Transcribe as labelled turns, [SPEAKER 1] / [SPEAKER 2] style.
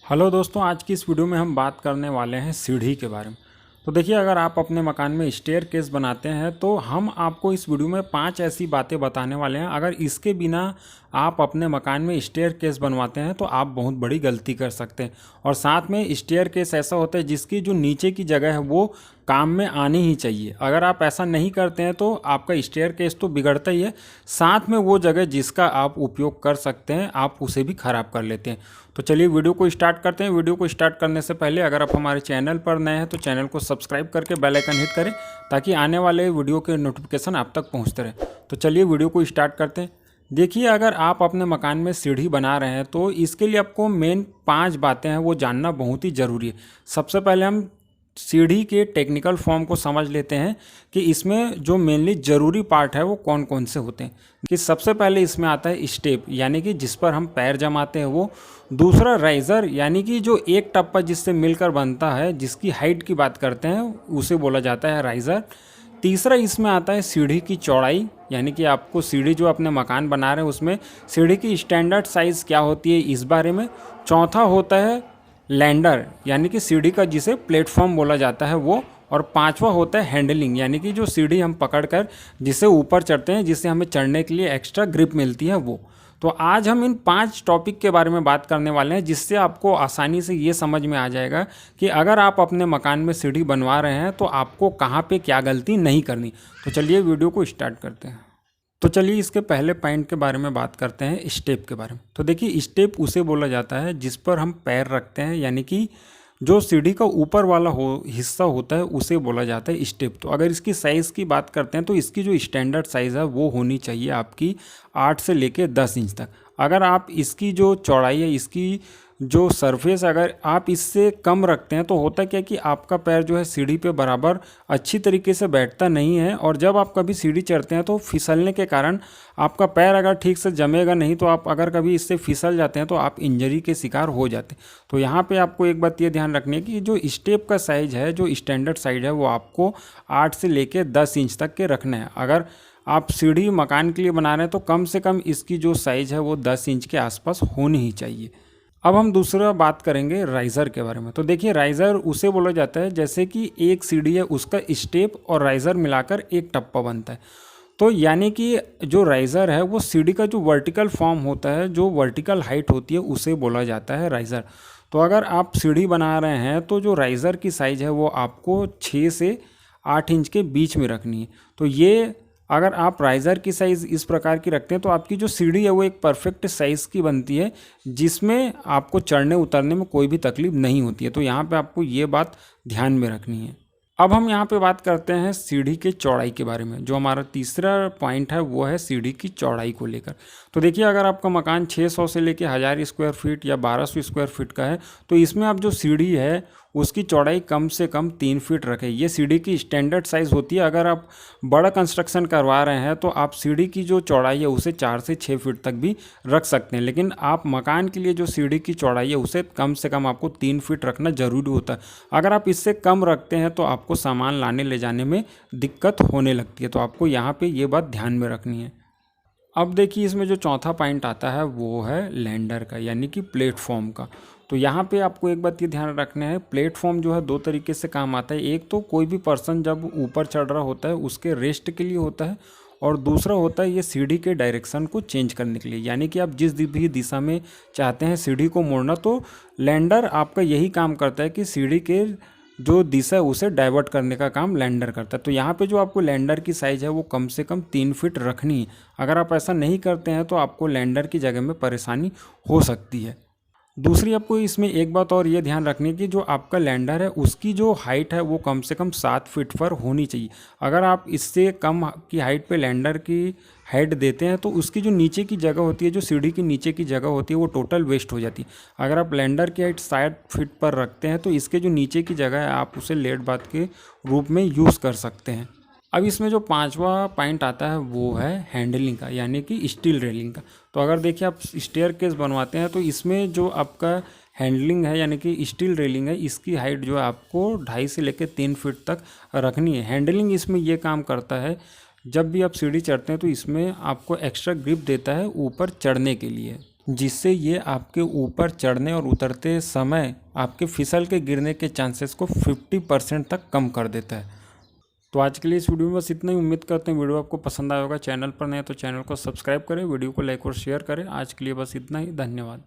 [SPEAKER 1] Hello दोस्तों, आज की इस वीडियो में हम बात करने वाले हैं सीढ़ी के बारे में। तो देखिए, अगर आप अपने मकान में स्टेयरकेस बनाते हैं तो हम आपको इस वीडियो में 5 ऐसी बातें बताने वाले हैं। अगर इसके बिना आप अपने मकान में स्टेयरकेस बनवाते हैं तो आप बहुत बड़ी गलती कर सकते हैं। और साथ में स्टेयरकेस ऐसा होता है जिसकी जो नीचे की जगह है वो काम में आनी ही चाहिए। अगर आप ऐसा नहीं करते हैं तो आपका स्टेयरकेस तो बिगड़ता ही है, साथ में वो जगह जिसका आप उपयोग कर सकते हैं आप उसे भी ख़राब कर लेते हैं। तो चलिए वीडियो को स्टार्ट करते हैं। वीडियो को स्टार्ट करने से पहले अगर आप हमारे चैनल पर नए हैं तो चैनल को सब्सक्राइब करके बेल आइकन हिट करें ताकि आने वाले वीडियो के नोटिफिकेशन आप तक पहुंचते रहे। तो चलिए वीडियो को स्टार्ट करते हैं। देखिए, अगर आप अपने मकान में सीढ़ी बना रहे हैं तो इसके लिए आपको मेन 5 बातें हैं वो जानना बहुत ही ज़रूरी है। सबसे पहले हम सीढ़ी के टेक्निकल फॉर्म को समझ लेते हैं कि इसमें जो मेनली ज़रूरी पार्ट है वो कौन कौन से होते हैं। कि सबसे पहले इसमें आता है स्टेप, यानी कि जिस पर हम पैर जमाते हैं वो। दूसरा राइज़र, यानी कि जो एक टप्पा जिससे मिलकर बनता है, जिसकी हाइट की बात करते हैं उसे बोला जाता है राइज़र। तीसरा इसमें आता है सीढ़ी की चौड़ाई, यानी कि आपको सीढ़ी जो अपने मकान बना रहे हैं उसमें सीढ़ी की स्टैंडर्ड साइज़ क्या होती है इस बारे में। चौथा होता है लैंडर, यानी कि सीढ़ी का जिसे प्लेटफॉर्म बोला जाता है वो। और पांचवा होता है हैंडलिंग, यानी कि जो सीढ़ी हम पकड़कर जिसे ऊपर चढ़ते हैं, जिससे हमें चढ़ने के लिए एक्स्ट्रा ग्रिप मिलती है वो। तो आज हम इन 5 टॉपिक के बारे में बात करने वाले हैं, जिससे आपको आसानी से ये समझ में आ जाएगा कि अगर आप अपने मकान में सीढ़ी बनवा रहे हैं तो आपको कहाँ पे क्या गलती नहीं करनी। तो चलिए वीडियो को स्टार्ट करते हैं। तो चलिए इसके पहले पॉइंट के बारे में बात करते हैं, स्टेप के बारे में। तो देखिए, स्टेप उसे बोला जाता है जिस पर हम पैर रखते हैं, यानी कि जो सीढ़ी का ऊपर वाला हिस्सा होता है उसे बोला जाता है स्टेप। तो अगर इसकी साइज़ की बात करते हैं तो इसकी जो स्टैंडर्ड साइज़ है वो होनी चाहिए आपकी 8 से लेके 10 इंच तक। अगर आप इसकी जो चौड़ाई है, इसकी जो सरफेस अगर आप इससे कम रखते हैं तो होता क्या कि आपका पैर जो है सीढ़ी पे बराबर अच्छी तरीके से बैठता नहीं है, और जब आप कभी सीढ़ी चढ़ते हैं तो फिसलने के कारण आपका पैर अगर ठीक से जमेगा नहीं, तो आप अगर कभी इससे फिसल जाते हैं तो आप इंजरी के शिकार हो जाते हैं। तो यहाँ पे आपको एक बात ये ध्यान रखनी है कि जो स्टेप का साइज़ है, जो स्टैंडर्ड साइज है, वो आपको 8 से लेके 10 इंच तक के रखना है। अगर आप सीढ़ी मकान के लिए बना रहे हैं तो कम से कम इसकी जो साइज़ है वो 10 इंच के आसपास होनी ही चाहिए। अब हम दूसरा बात करेंगे राइज़र के बारे में। तो देखिए, राइज़र उसे बोला जाता है जैसे कि एक सीढ़ी है, उसका स्टेप और राइज़र मिलाकर एक टप्पा बनता है। तो यानी कि जो राइज़र है वो सीढ़ी का जो वर्टिकल फॉर्म होता है, जो वर्टिकल हाइट होती है, उसे बोला जाता है राइज़र। तो अगर आप सीढ़ी बना रहे हैं तो जो राइज़र की साइज़ है वो आपको 6 से 8 इंच के बीच में रखनी है। तो ये अगर आप राइज़र की साइज़ इस प्रकार की रखते हैं तो आपकी जो सीढ़ी है वो एक परफेक्ट साइज़ की बनती है, जिसमें आपको चढ़ने उतरने में कोई भी तकलीफ नहीं होती है। तो यहाँ पे आपको ये बात ध्यान में रखनी है। अब हम यहाँ पे बात करते हैं सीढ़ी के चौड़ाई के बारे में। जो हमारा तीसरा पॉइंट है वो है सीढ़ी की चौड़ाई को लेकर। तो देखिए, अगर आपका मकान 600 से लेके 1000 स्क्वायर फीट या 1200 स्क्वायर फीट का है तो इसमें आप जो सीढ़ी है उसकी चौड़ाई कम से कम 3 फीट रखें। ये सीढ़ी की स्टैंडर्ड साइज़ होती है। अगर आप बड़ा कंस्ट्रक्शन करवा रहे हैं तो आप सीढ़ी की जो चौड़ाई है उसे 4 से 6 फीट तक भी रख सकते हैं, लेकिन आप मकान के लिए जो सीढ़ी की चौड़ाई है उसे कम से कम आपको 3 फीट रखना ज़रूरी होता है। अगर आप इससे कम रखते हैं तो आपको सामान लाने ले जाने में दिक्कत होने लगती है। तो आपको यहाँ पे ये बात ध्यान में रखनी है। अब देखिए, इसमें जो चौथा पॉइंट आता है वो है लैंडर का, यानी कि प्लेटफॉर्म का। तो यहाँ पे आपको एक बात ये ध्यान रखना है, प्लेटफॉर्म जो है 2 तरीके से काम आता है। एक तो कोई भी पर्सन जब ऊपर चढ़ रहा होता है उसके रेस्ट के लिए होता है, और दूसरा होता है ये सीढ़ी के डायरेक्शन को चेंज करने के लिए, यानी कि आप जिस भी दिशा में चाहते हैं सीढ़ी को मोड़ना, तो लैंडर आपका यही काम करता है कि सीढ़ी के जो दिशा है उसे डाइवर्ट करने का काम लैंडर करता है। तो यहाँ पे जो आपको लैंडर की साइज़ है वो कम से कम 3 फीट रखनी है। अगर आप ऐसा नहीं करते हैं तो आपको लैंडर की जगह में परेशानी हो सकती है। दूसरी आपको इसमें एक बात और ये ध्यान रखनी है कि जो आपका लैंडर है उसकी जो हाइट है वो कम से कम 7 फीट पर होनी चाहिए। अगर आप इससे कम की हाइट पे लैंडर की हाइट देते हैं तो उसकी जो नीचे की जगह होती है, जो सीढ़ी की नीचे की जगह होती है, वो टोटल वेस्ट हो जाती है। अगर आप लैंडर की हाइट 60 फीट पर रखते हैं तो इसके जो नीचे की जगह है आप उसे लेट बाथ के रूप में यूज़ कर सकते हैं। अब इसमें जो 5वां पॉइंट आता है वो है हैंडलिंग का, यानी कि स्टील रेलिंग का। तो अगर देखिए, आप स्टेयरकेस बनवाते हैं तो इसमें जो आपका हैंडलिंग है, यानी कि स्टील रेलिंग है, इसकी हाइट जो है आपको 2.5 से लेकर 3 फीट तक रखनी है। हैंडलिंग इसमें ये काम करता है, जब भी आप सीढ़ी चढ़ते हैं तो इसमें आपको एक्स्ट्रा ग्रिप देता है ऊपर चढ़ने के लिए। जिससे ये आपके ऊपर चढ़ने और उतरते समय आपके फिसल के गिरने के चांसेस को 50% तक कम कर देता है। तो आज के लिए इस वीडियो में बस इतना ही। उम्मीद करते हैं वीडियो आपको पसंद आया होगा। चैनल पर नए तो चैनल को सब्सक्राइब करें, वीडियो को लाइक और शेयर करें। आज के लिए बस इतना ही। धन्यवाद।